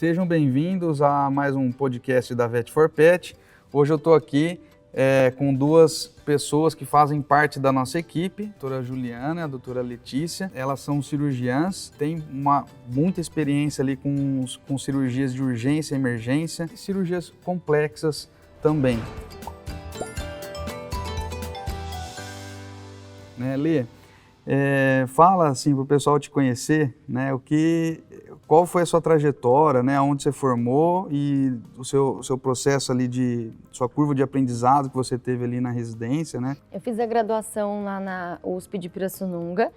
Sejam bem-vindos a mais um podcast da Vet4Pet. Hoje eu estou aqui com duas pessoas que fazem parte da nossa equipe, a doutora Juliana e a doutora Letícia. Elas são cirurgiãs, têm muita experiência ali com cirurgias de urgência e emergência e cirurgias complexas também. Lê, fala assim para o pessoal te conhecer, né, qual foi a sua trajetória, né, onde você formou e o seu processo ali sua curva de aprendizado que você teve ali na residência, né? Eu fiz a graduação lá na USP de Pirassununga,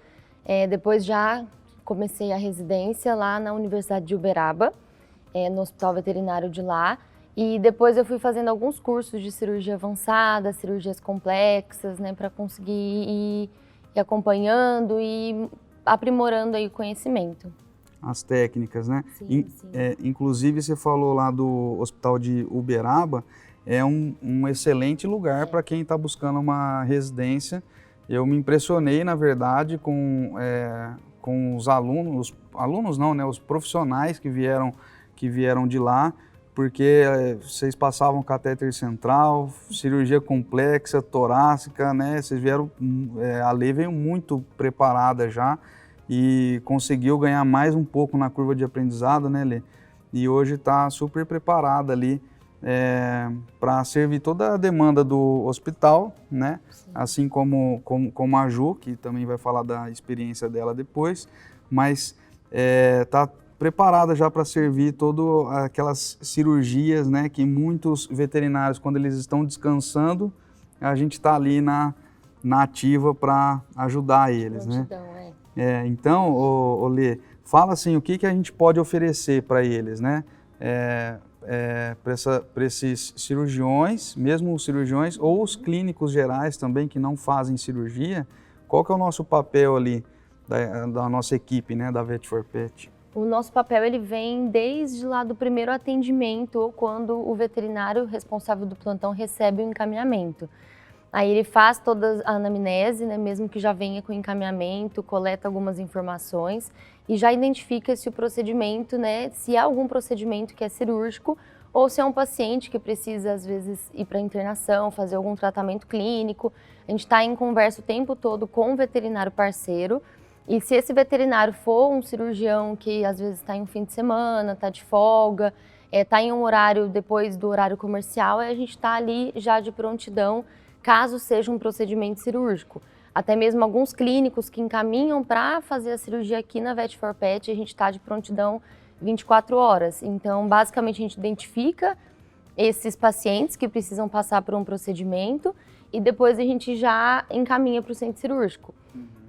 depois já comecei a residência lá na Universidade de Uberaba, no Hospital Veterinário de lá, e depois eu fui fazendo alguns cursos de cirurgia avançada, cirurgias complexas, né, para conseguir ir acompanhando e aprimorando aí o conhecimento. As técnicas, né? Sim. Inclusive, você falou lá do Hospital de Uberaba, é um excelente lugar para quem está buscando uma residência. Eu me impressionei, na verdade, com os alunos não, né? Os profissionais que vieram de lá, porque vocês passavam catéter central, cirurgia complexa, torácica, né? Vocês vieram, a Lê veio muito preparada já, e conseguiu ganhar mais um pouco na curva de aprendizado, né, Lê? E hoje está super preparada ali para servir toda a demanda do hospital, né? Sim. Assim como a Ju, que também vai falar da experiência dela depois, mas está preparada já para servir todas aquelas cirurgias, né, que muitos veterinários, quando eles estão descansando, a gente está ali na ativa para ajudar eles, né? Então, Lê, fala assim, o que a gente pode oferecer para eles, né? Para esses cirurgiões, mesmo os cirurgiões ou os clínicos gerais também que não fazem cirurgia, qual que é o nosso papel ali da nossa equipe, né, da Vet4Pet? O nosso papel ele vem desde lá do primeiro atendimento ou quando o veterinário responsável do plantão recebe o encaminhamento. Aí ele faz toda a anamnese, né, mesmo que já venha com encaminhamento, coleta algumas informações e já identifica se o procedimento, né, se há algum procedimento que é cirúrgico ou se é um paciente que precisa, às vezes, ir para internação, fazer algum tratamento clínico. A gente está em conversa o tempo todo com o veterinário parceiro e se esse veterinário for um cirurgião que, às vezes, está em um fim de semana, está de folga, está em um horário depois do horário comercial, a gente está ali já de prontidão, caso seja um procedimento cirúrgico. Até mesmo alguns clínicos que encaminham para fazer a cirurgia aqui na Vet4Pet, a gente está de prontidão 24 horas. Então, basicamente, a gente identifica esses pacientes que precisam passar por um procedimento e depois a gente já encaminha para o centro cirúrgico.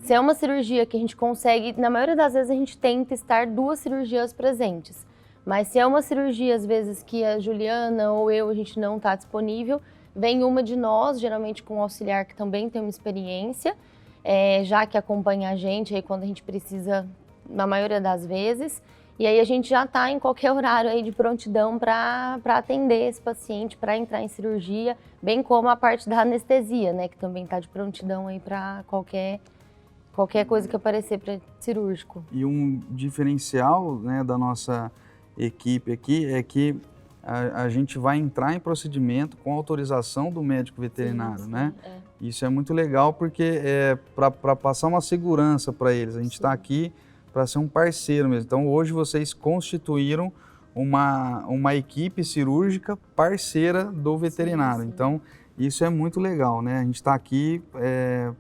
Se é uma cirurgia que a gente consegue, na maioria das vezes a gente tenta estar 2 cirurgias presentes. Mas se é uma cirurgia, às vezes, que a Juliana ou eu, a gente não está disponível, vem uma de nós, geralmente com um auxiliar que também tem uma experiência, já que acompanha a gente aí quando a gente precisa, na maioria das vezes. E aí a gente já está em qualquer horário aí de prontidão para atender esse paciente, para entrar em cirurgia, bem como a parte da anestesia, né, que também está de prontidão aí para qualquer coisa que aparecer para cirúrgico. E um diferencial, né, da nossa equipe aqui é que a gente vai entrar em procedimento com autorização do médico veterinário, sim, né? Isso é muito legal porque para passar uma segurança para eles. A gente está aqui para ser um parceiro mesmo. Então, hoje vocês constituíram uma equipe cirúrgica parceira do veterinário. Sim. Então, isso é muito legal, né? A gente está aqui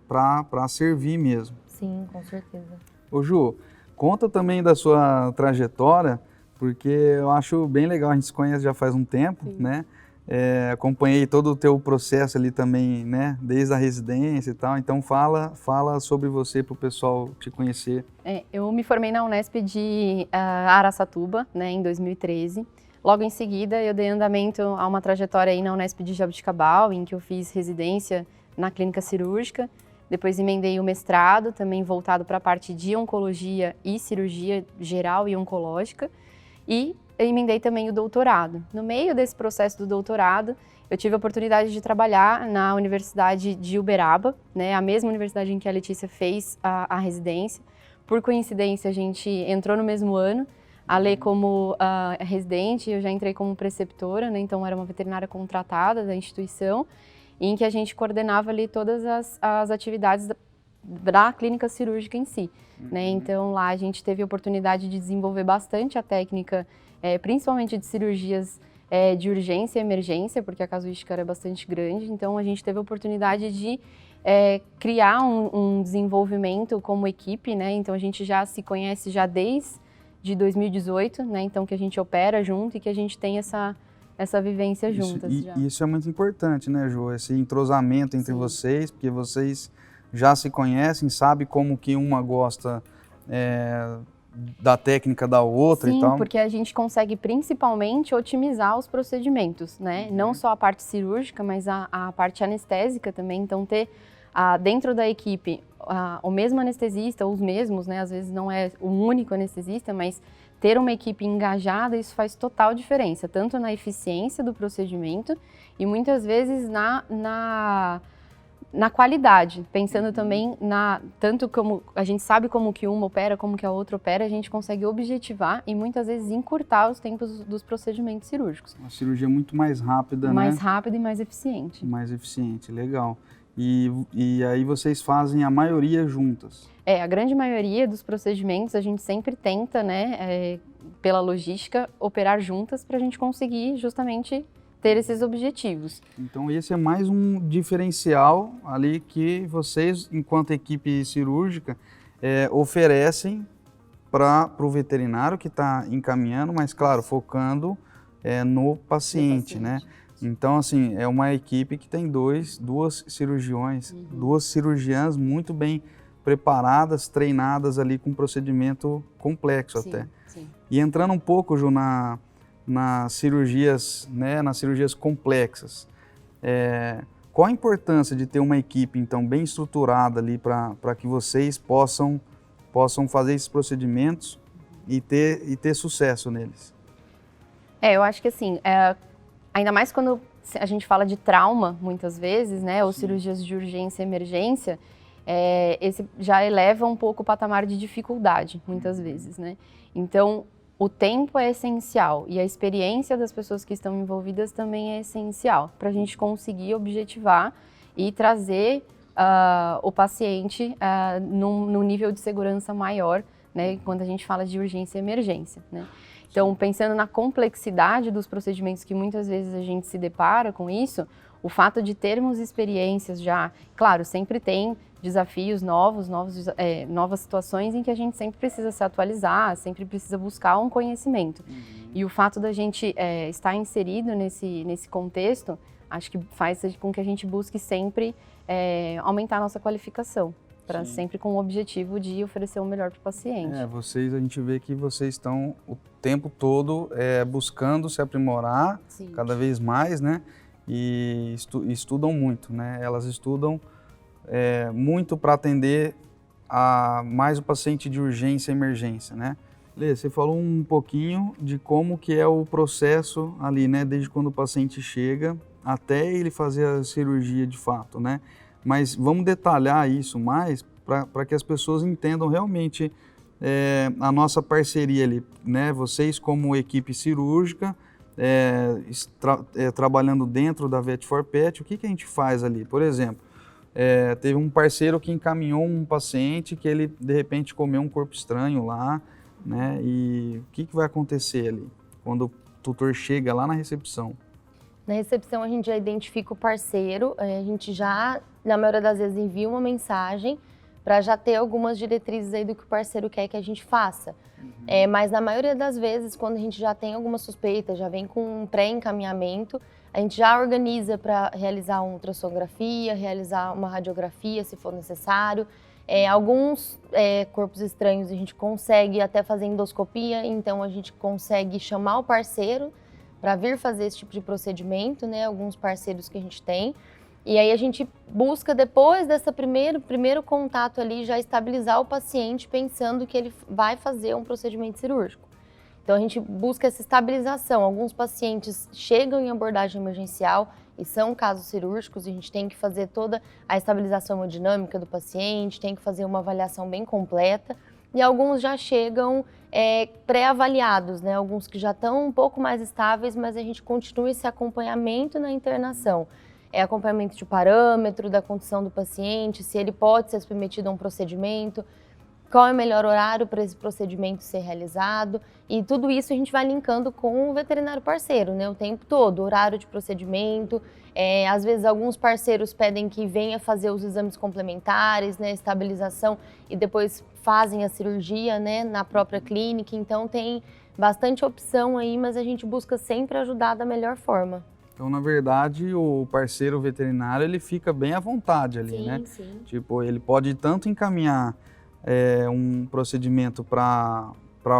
para servir mesmo. Sim, com certeza. Ô Ju, conta também da sua trajetória, porque eu acho bem legal, a gente se conhece já faz um tempo, sim, né? Acompanhei todo o teu processo ali também, né? Desde a residência e tal, então fala sobre você para o pessoal te conhecer. Eu me formei na Unesp de Araçatuba, né, em 2013. Logo em seguida, eu dei andamento a uma trajetória aí na Unesp de Jaboticabal, em que eu fiz residência na clínica cirúrgica. Depois emendei o mestrado, também voltado para a parte de oncologia e cirurgia geral e oncológica. E eu emendei também o doutorado. No meio desse processo do doutorado, eu tive a oportunidade de trabalhar na Universidade de Uberaba, né, a mesma universidade em que a Letícia fez a residência. Por coincidência, a gente entrou no mesmo ano, A Lê como residente, eu já entrei como preceptora, né? Então era uma veterinária contratada da instituição, em que a gente coordenava ali todas as atividades da clínica cirúrgica em si, né? Então lá a gente teve a oportunidade de desenvolver bastante a técnica, principalmente de cirurgias de urgência e emergência, porque a casuística era bastante grande, então a gente teve a oportunidade de criar um desenvolvimento como equipe, né? Então a gente já se conhece já desde 2018, né? Então que a gente opera junto e que a gente tem essa vivência juntas. Isso é muito importante, né, Ju? Esse entrosamento entre vocês, porque vocês já se conhecem, sabem como que uma gosta da técnica da outra e tal. Sim, porque a gente consegue principalmente otimizar os procedimentos, né? Não só a parte cirúrgica, mas a parte anestésica também. Então ter dentro da equipe o mesmo anestesista, ou os mesmos, né? Às vezes não é o único anestesista, mas ter uma equipe engajada, isso faz total diferença, tanto na eficiência do procedimento e muitas vezes na qualidade, pensando também tanto como a gente sabe como que uma opera, como que a outra opera, a gente consegue objetivar e muitas vezes encurtar os tempos dos procedimentos cirúrgicos. Uma cirurgia muito mais rápida, mais rápida e mais eficiente. Mais eficiente, legal. E aí vocês fazem a maioria juntas? A grande maioria dos procedimentos a gente sempre tenta, né, pela logística, operar juntas para a gente conseguir justamente ter esses objetivos. Então esse é mais um diferencial ali que vocês, enquanto equipe cirúrgica, oferecem para o veterinário que está encaminhando, mas claro, focando no paciente, né? Então, assim, é uma equipe que tem duas cirurgiões, duas cirurgiãs muito bem preparadas, treinadas ali com um procedimento complexo até. Sim. E entrando um pouco, Ju, nas cirurgias, né, nas cirurgias complexas, qual a importância de ter uma equipe, então, bem estruturada ali para que vocês possam fazer esses procedimentos e ter sucesso neles? Eu acho que assim, ainda mais quando a gente fala de trauma, muitas vezes, né, ou cirurgias de urgência e emergência, esse já eleva um pouco o patamar de dificuldade, muitas vezes, né? Então, o tempo é essencial e a experiência das pessoas que estão envolvidas também é essencial para a gente conseguir objetivar e trazer o paciente num nível de segurança maior, né, quando a gente fala de urgência e emergência, né? Então, pensando na complexidade dos procedimentos que muitas vezes a gente se depara com isso, o fato de termos experiências já, claro, sempre tem desafios novas situações em que a gente sempre precisa se atualizar, sempre precisa buscar um conhecimento. E o fato da gente estar inserido nesse contexto, acho que faz com que a gente busque sempre aumentar a nossa qualificação, para sempre com o objetivo de oferecer o melhor para o paciente. A gente vê que vocês estão o tempo todo buscando se aprimorar cada vez mais, né? E estudam muito, né? Elas estudam muito para atender mais o paciente de urgência e emergência, né? Lê, você falou um pouquinho de como que é o processo ali, né? Desde quando o paciente chega até ele fazer a cirurgia de fato, né? Mas vamos detalhar isso mais para que as pessoas entendam realmente a nossa parceria ali, né? Vocês como equipe cirúrgica, trabalhando dentro da Vet4Pet, o que a gente faz ali? Por exemplo, teve um parceiro que encaminhou um paciente que ele de repente comeu um corpo estranho lá, né? E o que vai acontecer ali quando o tutor chega lá na recepção? Na recepção a gente já identifica o parceiro, a gente já, na maioria das vezes, envia uma mensagem para já ter algumas diretrizes aí do que o parceiro quer que a gente faça. Mas na maioria das vezes, quando a gente já tem alguma suspeita, já vem com um pré-encaminhamento, a gente já organiza para realizar uma ultrassonografia, realizar uma radiografia, se for necessário. Alguns corpos estranhos a gente consegue até fazer endoscopia, então a gente consegue chamar o parceiro para vir fazer esse tipo de procedimento, né? Alguns parceiros que a gente tem. E aí a gente busca, depois desse primeiro contato ali, já estabilizar o paciente pensando que ele vai fazer um procedimento cirúrgico. Então a gente busca essa estabilização. Alguns pacientes chegam em abordagem emergencial e são casos cirúrgicos, e a gente tem que fazer toda a estabilização hemodinâmica do paciente, tem que fazer uma avaliação bem completa. e alguns já chegam pré-avaliados, né? Alguns que já estão um pouco mais estáveis, mas a gente continua esse acompanhamento na internação. Acompanhamento de parâmetro, da condição do paciente, se ele pode ser submetido a um procedimento, qual é o melhor horário para esse procedimento ser realizado, e tudo isso a gente vai linkando com o veterinário parceiro, né, o tempo todo, horário de procedimento. Às vezes alguns parceiros pedem que venha fazer os exames complementares, né, estabilização, e depois fazem a cirurgia, né, na própria clínica, então tem bastante opção aí, mas a gente busca sempre ajudar da melhor forma. Então, na verdade, o parceiro veterinário, ele fica bem à vontade ali, né? Sim. Tipo, ele pode tanto encaminhar um procedimento para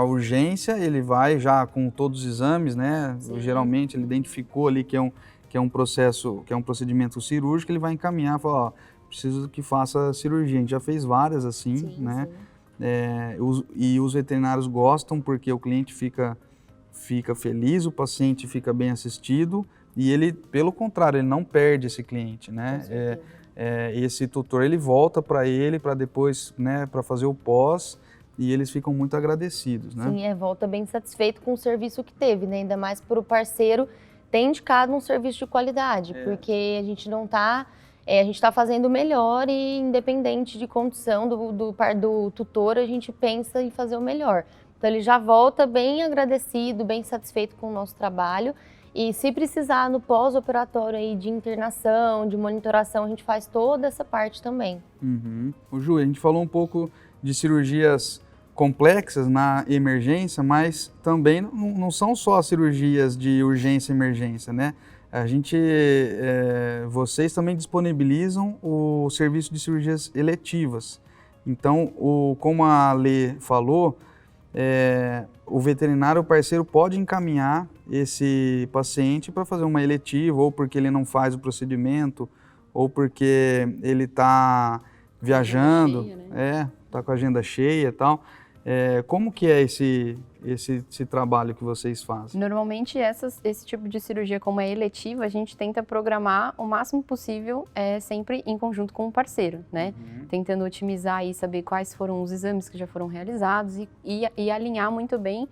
urgência, ele vai já com todos os exames, né? Sim. Geralmente, ele identificou ali que é um processo, que é um procedimento cirúrgico, ele vai encaminhar, falar, ó, preciso que faça cirurgia. A gente já fez várias assim, Sim, né? sim. E os veterinários gostam porque o cliente fica feliz, o paciente fica bem assistido, e ele, pelo contrário, ele não perde esse cliente, né? Esse tutor, ele volta para ele para depois, né, para fazer o pós, e eles ficam muito agradecidos, né? Sim, volta bem satisfeito com o serviço que teve, né? Ainda mais para o parceiro ter indicado um serviço de qualidade, porque a gente não está... a gente está fazendo o melhor e, independente de condição do tutor, a gente pensa em fazer o melhor. Então, ele já volta bem agradecido, bem satisfeito com o nosso trabalho. E se precisar no pós-operatório aí de internação, de monitoração, a gente faz toda essa parte também. Uhum. Ju, a gente falou um pouco de cirurgias complexas na emergência, mas também não são só cirurgias de urgência e emergência, né? Vocês também disponibilizam o serviço de cirurgias eletivas. Então, como a Lê falou, o veterinário parceiro pode encaminhar esse paciente para fazer uma eletiva, ou porque ele não faz o procedimento, ou porque ele está viajando, está com a agenda cheia e tal. Como que é esse trabalho que vocês fazem? Normalmente esse tipo de cirurgia, como é eletiva, a gente tenta programar o máximo possível, sempre em conjunto com o parceiro, né? Tentando otimizar e saber quais foram os exames que já foram realizados e alinhar muito bem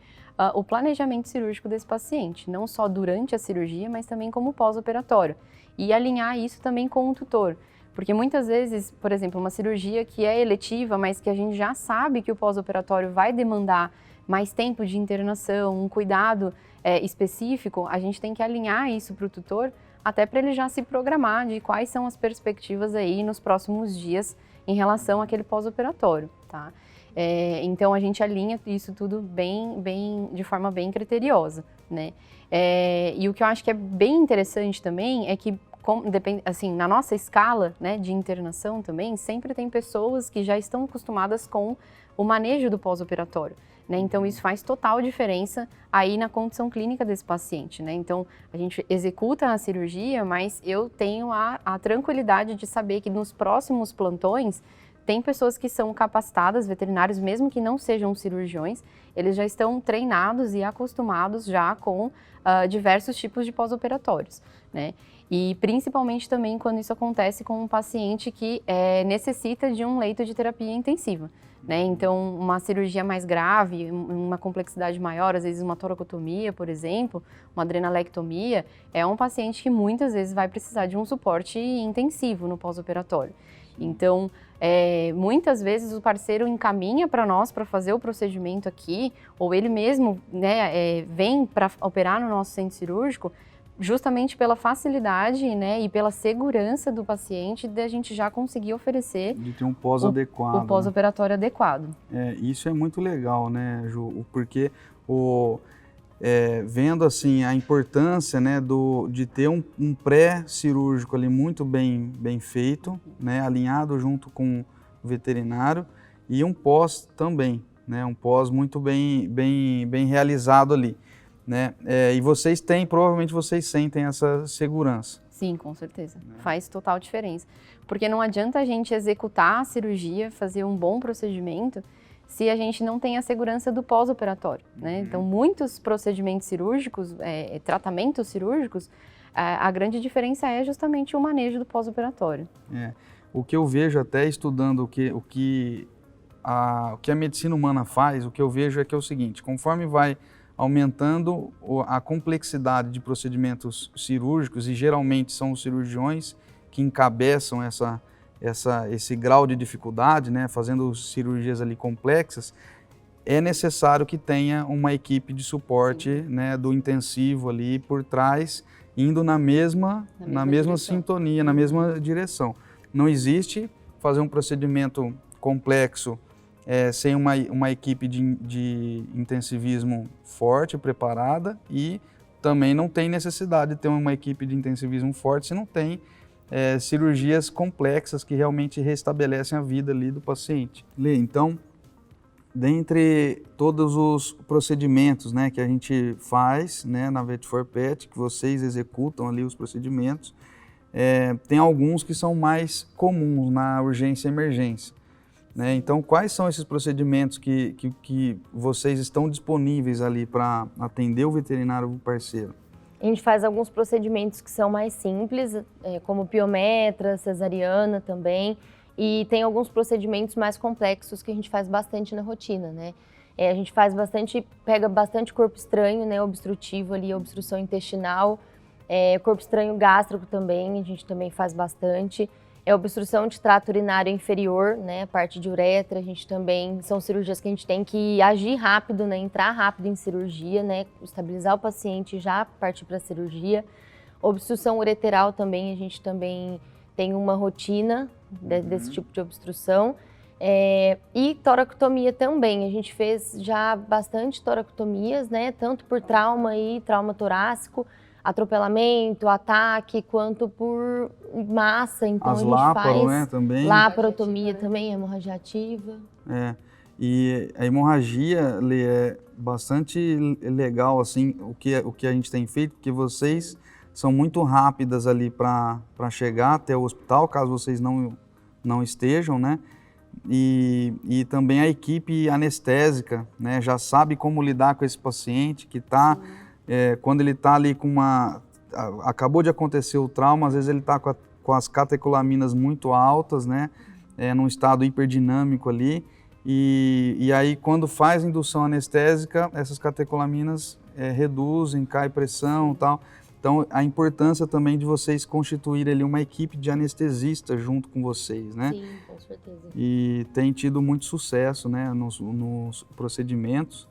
o planejamento cirúrgico desse paciente, não só durante a cirurgia, mas também como pós-operatório. E alinhar isso também com o tutor. Porque muitas vezes, por exemplo, uma cirurgia que é eletiva, mas que a gente já sabe que o pós-operatório vai demandar mais tempo de internação, um cuidado específico, a gente tem que alinhar isso para o tutor, até para ele já se programar de quais são as perspectivas aí nos próximos dias em relação àquele pós-operatório, tá? Então a gente alinha isso tudo de forma bem criteriosa, né? E o que eu acho que é bem interessante também é que, assim, na nossa escala, né, de internação também, sempre tem pessoas que já estão acostumadas com o manejo do pós-operatório, né? Então isso faz total diferença aí na condição clínica desse paciente, né? Então a gente executa a cirurgia, mas eu tenho a tranquilidade de saber que nos próximos plantões tem pessoas que são capacitadas, veterinários, mesmo que não sejam cirurgiões, eles já estão treinados e acostumados já com diversos tipos de pós-operatórios, né? E principalmente também quando isso acontece com um paciente que necessita de um leito de terapia intensiva, né? Então, uma cirurgia mais grave, uma complexidade maior, às vezes uma toracotomia, por exemplo, uma adrenalectomia, é um paciente que muitas vezes vai precisar de um suporte intensivo no pós-operatório. Então, muitas vezes o parceiro encaminha para nós para fazer o procedimento aqui, ou ele mesmo, né, vem para operar no nosso centro cirúrgico, justamente pela facilidade, né, e pela segurança do paciente, de a gente já conseguir oferecer de ter um pós adequado, o pós-operatório adequado. Isso é muito legal, né, Ju? Porque vendo assim a importância, né, de ter um pré-cirúrgico ali muito bem feito, né, alinhado junto com o veterinário, e um pós também, né, um pós muito bem realizado ali, né? E provavelmente vocês sentem essa segurança. Sim, com certeza. Faz total diferença. Porque não adianta a gente executar a cirurgia, fazer um bom procedimento, se a gente não tem a segurança do pós-operatório, né? Então, muitos procedimentos cirúrgicos, tratamentos cirúrgicos, a grande diferença é justamente o manejo do pós-operatório. O que eu vejo até estudando o que o que a medicina humana faz, o que eu vejo é que é o seguinte, conforme vai aumentando a complexidade de procedimentos cirúrgicos, e geralmente são os cirurgiões que encabeçam esse grau de dificuldade, né, fazendo cirurgias ali complexas, é necessário que tenha uma equipe de suporte, né, do intensivo ali por trás, indo na mesma sintonia, na mesma direção. Não existe fazer um procedimento complexo sem uma equipe de intensivismo forte, preparada, e também não tem necessidade de ter uma equipe de intensivismo forte se não tem cirurgias complexas que realmente restabelecem a vida ali do paciente. Lê, então, dentre todos os procedimentos, né, que a gente faz, né, na Vet4Pet, que vocês executam ali os procedimentos, tem alguns que são mais comuns na urgência e emergência, né? Então, quais são esses procedimentos que vocês estão disponíveis ali para atender o veterinário parceiro? A gente faz alguns procedimentos que são mais simples, como piometra, cesariana também, e tem alguns procedimentos mais complexos que a gente faz bastante na rotina, né? A gente pega bastante corpo estranho, né, obstrutivo ali, obstrução intestinal, corpo estranho gástrico também, a gente também faz bastante. Obstrução de trato urinário inferior, né, parte de uretra, a gente também, são cirurgias que a gente tem que agir rápido, né, entrar rápido em cirurgia, né, estabilizar o paciente e já partir para a cirurgia. Obstrução ureteral também, a gente também tem uma rotina desse tipo de obstrução. E toracotomia também, a gente fez já bastante toracotomias, né, tanto por trauma e trauma torácico, atropelamento, ataque, quanto por massa, então As a gente láparo, faz né, também. Laparotomia também, hemorragia ativa. E a hemorragia, Lê, é bastante legal, assim, o que a gente tem feito, porque vocês são muito rápidas ali para chegar até o hospital, caso vocês não estejam, né? E também a equipe anestésica, né, já sabe como lidar com esse paciente que está, quando ele está ali acabou de acontecer o trauma, às vezes ele está com as catecolaminas muito altas, né, num estado hiperdinâmico ali, e aí quando faz indução anestésica, essas catecolaminas reduzem, cai pressão e tal. Então, a importância também de vocês constituírem ali uma equipe de anestesistas junto com vocês, né? Sim, com certeza. E tem tido muito sucesso, né, nos procedimentos,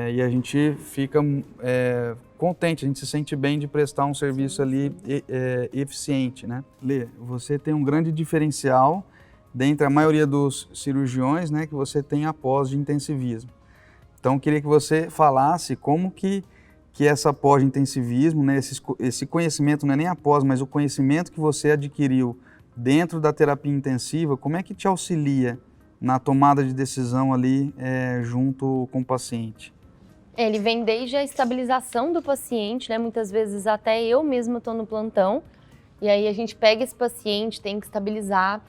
e a gente fica contente, a gente se sente bem de prestar um serviço ali eficiente, né? Lê, você tem um grande diferencial dentre a maioria dos cirurgiões, né, que você tem a pós de intensivismo. Então, eu queria que você falasse como que essa pós-intensivismo, né, esse conhecimento, não é nem a pós, mas o conhecimento que você adquiriu dentro da terapia intensiva, como é que te auxilia na tomada de decisão ali junto com o paciente? Ele vem desde a estabilização do paciente, né, muitas vezes até eu mesma estou no plantão, e aí a gente pega esse paciente, tem que estabilizar,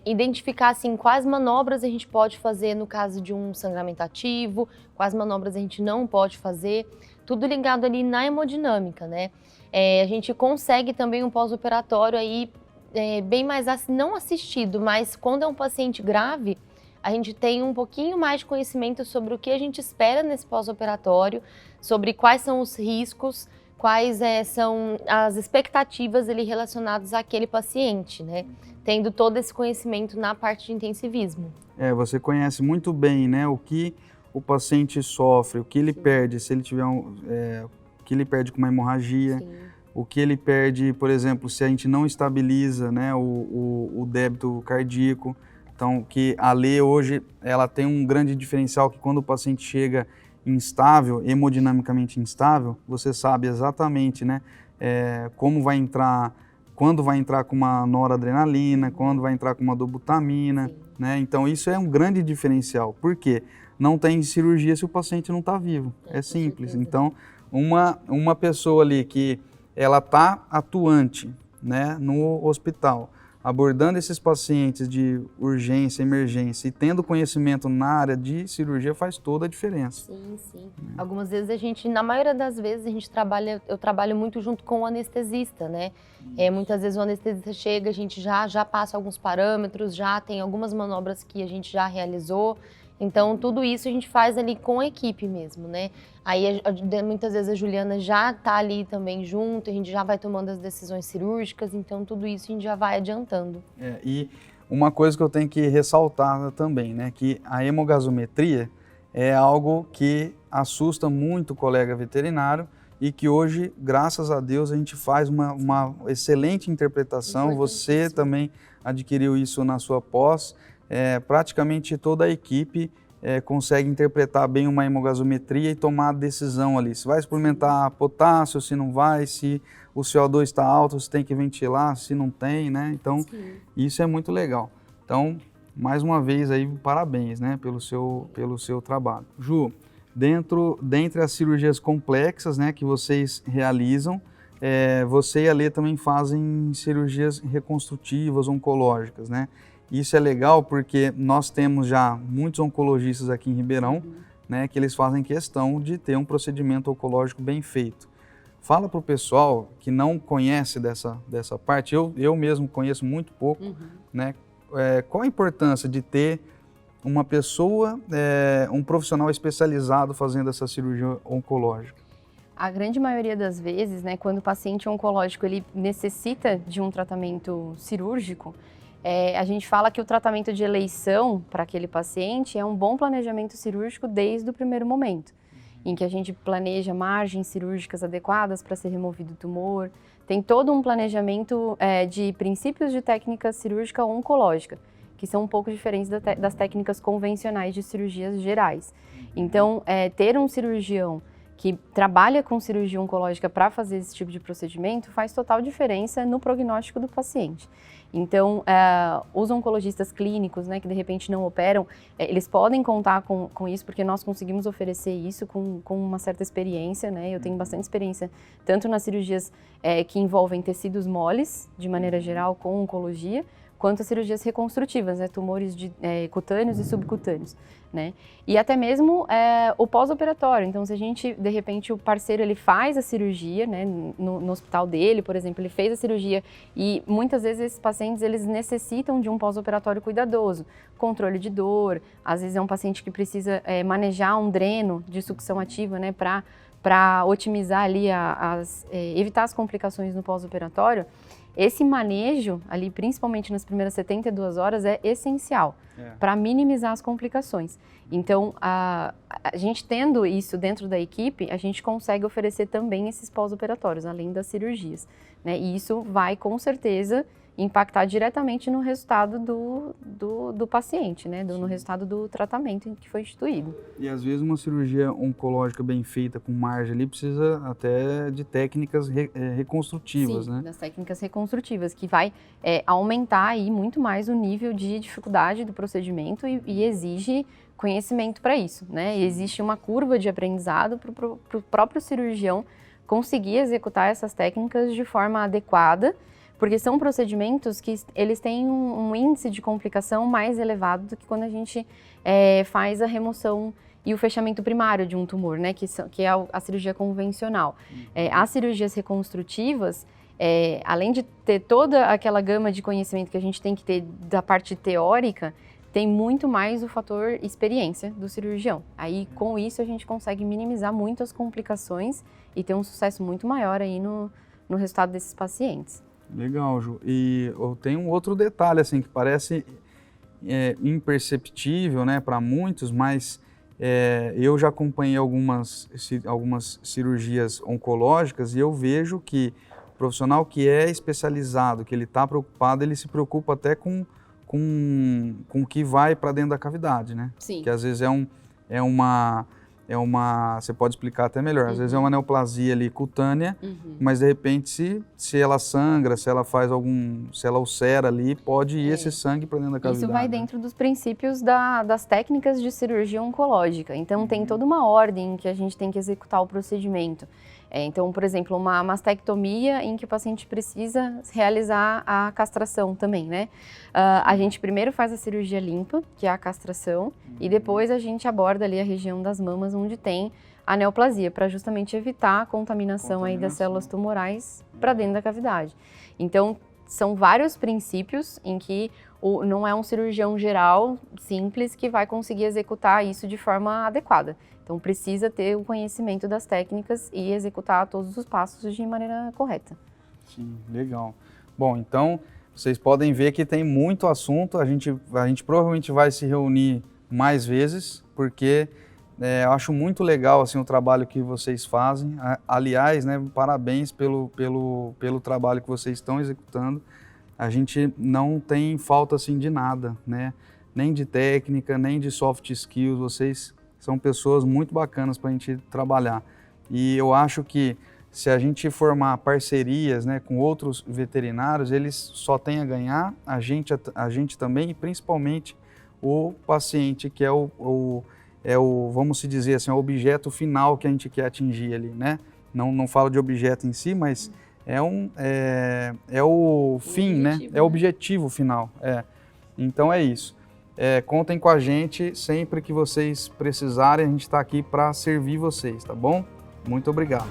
identificar assim, quais manobras a gente pode fazer no caso de um sangramento ativo, quais manobras a gente não pode fazer, tudo ligado ali na hemodinâmica, né? A gente consegue também um pós-operatório aí bem mais não assistido, mas quando é um paciente grave, a gente tem um pouquinho mais de conhecimento sobre o que a gente espera nesse pós-operatório, sobre quais são os riscos, quais são as expectativas ali relacionadas àquele paciente, né? Tendo todo esse conhecimento na parte de intensivismo. Você conhece muito bem, né, o que o paciente sofre, o que ele perde, se ele tiver o que ele perde com uma hemorragia, sim, o que ele perde, por exemplo, se a gente não estabiliza, né, o débito cardíaco. Então, que a Lê hoje, ela tem um grande diferencial que quando o paciente chega instável, hemodinamicamente instável, você sabe exatamente, né, como vai entrar, quando vai entrar com uma noradrenalina, quando vai entrar com uma dobutamina, né? Então isso é um grande diferencial. Por quê? Não tem cirurgia se o paciente não está vivo. É simples. Então, uma pessoa ali que ela está atuante, né, no hospital, abordando esses pacientes de urgência, emergência e tendo conhecimento na área de cirurgia faz toda a diferença. Sim, sim. Algumas vezes na maioria das vezes eu trabalho muito junto com o anestesista, né? Muitas vezes o anestesista chega, a gente já passa alguns parâmetros, já tem algumas manobras que a gente já realizou. Então, tudo isso a gente faz ali com a equipe mesmo, né? Aí, muitas vezes a Juliana já está ali também junto, a gente já vai tomando as decisões cirúrgicas, então tudo isso a gente já vai adiantando. E uma coisa que eu tenho que ressaltar também, né? Que a hemogasometria é algo que assusta muito o colega veterinário e que hoje, graças a Deus, a gente faz uma excelente interpretação. Você também adquiriu isso na sua pós. Praticamente toda a equipe consegue interpretar bem uma hemogasometria e tomar a decisão ali. Se vai experimentar potássio, se não vai, se o CO2 está alto, se tem que ventilar, se não tem, né? Então, isso é muito legal. Então, mais uma vez aí, parabéns, né, pelo seu trabalho. Ju, dentre as cirurgias complexas, né, que vocês realizam, você e a Lê também fazem cirurgias reconstrutivas, oncológicas, né? Isso é legal porque nós temos já muitos oncologistas aqui em Ribeirão, né, que eles fazem questão de ter um procedimento oncológico bem feito. Fala para o pessoal que não conhece dessa parte, eu mesmo conheço muito pouco, né? Qual a importância de ter uma pessoa, um profissional especializado fazendo essa cirurgia oncológica? A grande maioria das vezes, né, quando o paciente oncológico ele necessita de um tratamento cirúrgico, a gente fala que o tratamento de eleição para aquele paciente é um bom planejamento cirúrgico desde o primeiro momento, em que a gente planeja margens cirúrgicas adequadas para ser removido o tumor. Tem todo um planejamento de princípios de técnica cirúrgica oncológica, que são um pouco diferentes das técnicas convencionais de cirurgias gerais. Então, ter um cirurgião que trabalha com cirurgia oncológica para fazer esse tipo de procedimento faz total diferença no prognóstico do paciente. Então, os oncologistas clínicos, né, que de repente não operam, eles podem contar com isso, porque nós conseguimos oferecer isso com uma certa experiência, né? Eu tenho bastante experiência tanto nas cirurgias que envolvem tecidos moles, de maneira geral, com oncologia, quanto as cirurgias reconstrutivas, né, tumores cutâneos e subcutâneos, né? E até mesmo o pós-operatório. Então, se a gente, de repente, o parceiro ele faz a cirurgia, né, no hospital dele, por exemplo, ele fez a cirurgia e muitas vezes esses pacientes eles necessitam de um pós-operatório cuidadoso, controle de dor, às vezes é um paciente que precisa manejar um dreno de sucção ativa, né, para otimizar ali, evitar as complicações no pós-operatório. Esse manejo ali, principalmente nas primeiras 72 horas, é essencial para minimizar as complicações. Então, a gente tendo isso dentro da equipe, a gente consegue oferecer também esses pós-operatórios, além das cirurgias, né? E isso vai, com certeza, impactar diretamente no resultado do paciente, né? No resultado do tratamento que foi instituído. E às vezes uma cirurgia oncológica bem feita, com margem ali, precisa até de técnicas reconstrutivas, né? Sim, das técnicas reconstrutivas, que vai aumentar aí muito mais o nível de dificuldade do procedimento e exige conhecimento para isso, né? E existe uma curva de aprendizado para o próprio cirurgião conseguir executar essas técnicas de forma adequada, porque são procedimentos que eles têm um índice de complicação mais elevado do que quando a gente faz a remoção e o fechamento primário de um tumor, né, que é a cirurgia convencional. As cirurgias reconstrutivas, além de ter toda aquela gama de conhecimento que a gente tem que ter da parte teórica, tem muito mais o fator experiência do cirurgião. Aí, com isso, a gente consegue minimizar muito as complicações e ter um sucesso muito maior aí no resultado desses pacientes. Legal, Ju. E tem um outro detalhe, assim, que parece imperceptível, né, para muitos, mas eu já acompanhei algumas cirurgias oncológicas e eu vejo que o profissional que é especializado, que ele está preocupado, ele se preocupa até com o que vai para dentro da cavidade, né? Sim. Que às vezes é uma você pode explicar até melhor, às vezes é uma neoplasia ali cutânea, mas de repente se ela sangra, se ela se ela ulcera ali, pode ir esse sangue para dentro da cavidade. Isso vai dentro dos princípios das técnicas de cirurgia oncológica, então tem toda uma ordem que a gente tem que executar o procedimento. Então, por exemplo, uma mastectomia em que o paciente precisa realizar a castração também, né? A gente primeiro faz a cirurgia limpa, que é a castração, e depois a gente aborda ali a região das mamas onde tem a neoplasia, para justamente evitar a contaminação aí das células tumorais para dentro da cavidade. Então, são vários princípios em que não é um cirurgião geral, simples, que vai conseguir executar isso de forma adequada. Então, precisa ter o conhecimento das técnicas e executar todos os passos de maneira correta. Sim, legal. Bom, então, vocês podem ver que tem muito assunto. A gente provavelmente vai se reunir mais vezes, porque eu acho muito legal assim, o trabalho que vocês fazem. Aliás, né, parabéns pelo trabalho que vocês estão executando. A gente não tem falta assim, de nada, né? Nem de técnica, nem de soft skills. Vocês são pessoas muito bacanas para a gente trabalhar. E eu acho que se a gente formar parcerias, né, com outros veterinários, eles só têm a ganhar, a gente também, e principalmente o paciente, que é vamos se dizer assim, o objeto final que a gente quer atingir ali, né? Não falo de objeto em si, mas é o fim, né? É o objetivo final. Então é isso. Contem com a gente sempre que vocês precisarem, a gente está aqui para servir vocês, tá bom? Muito obrigado.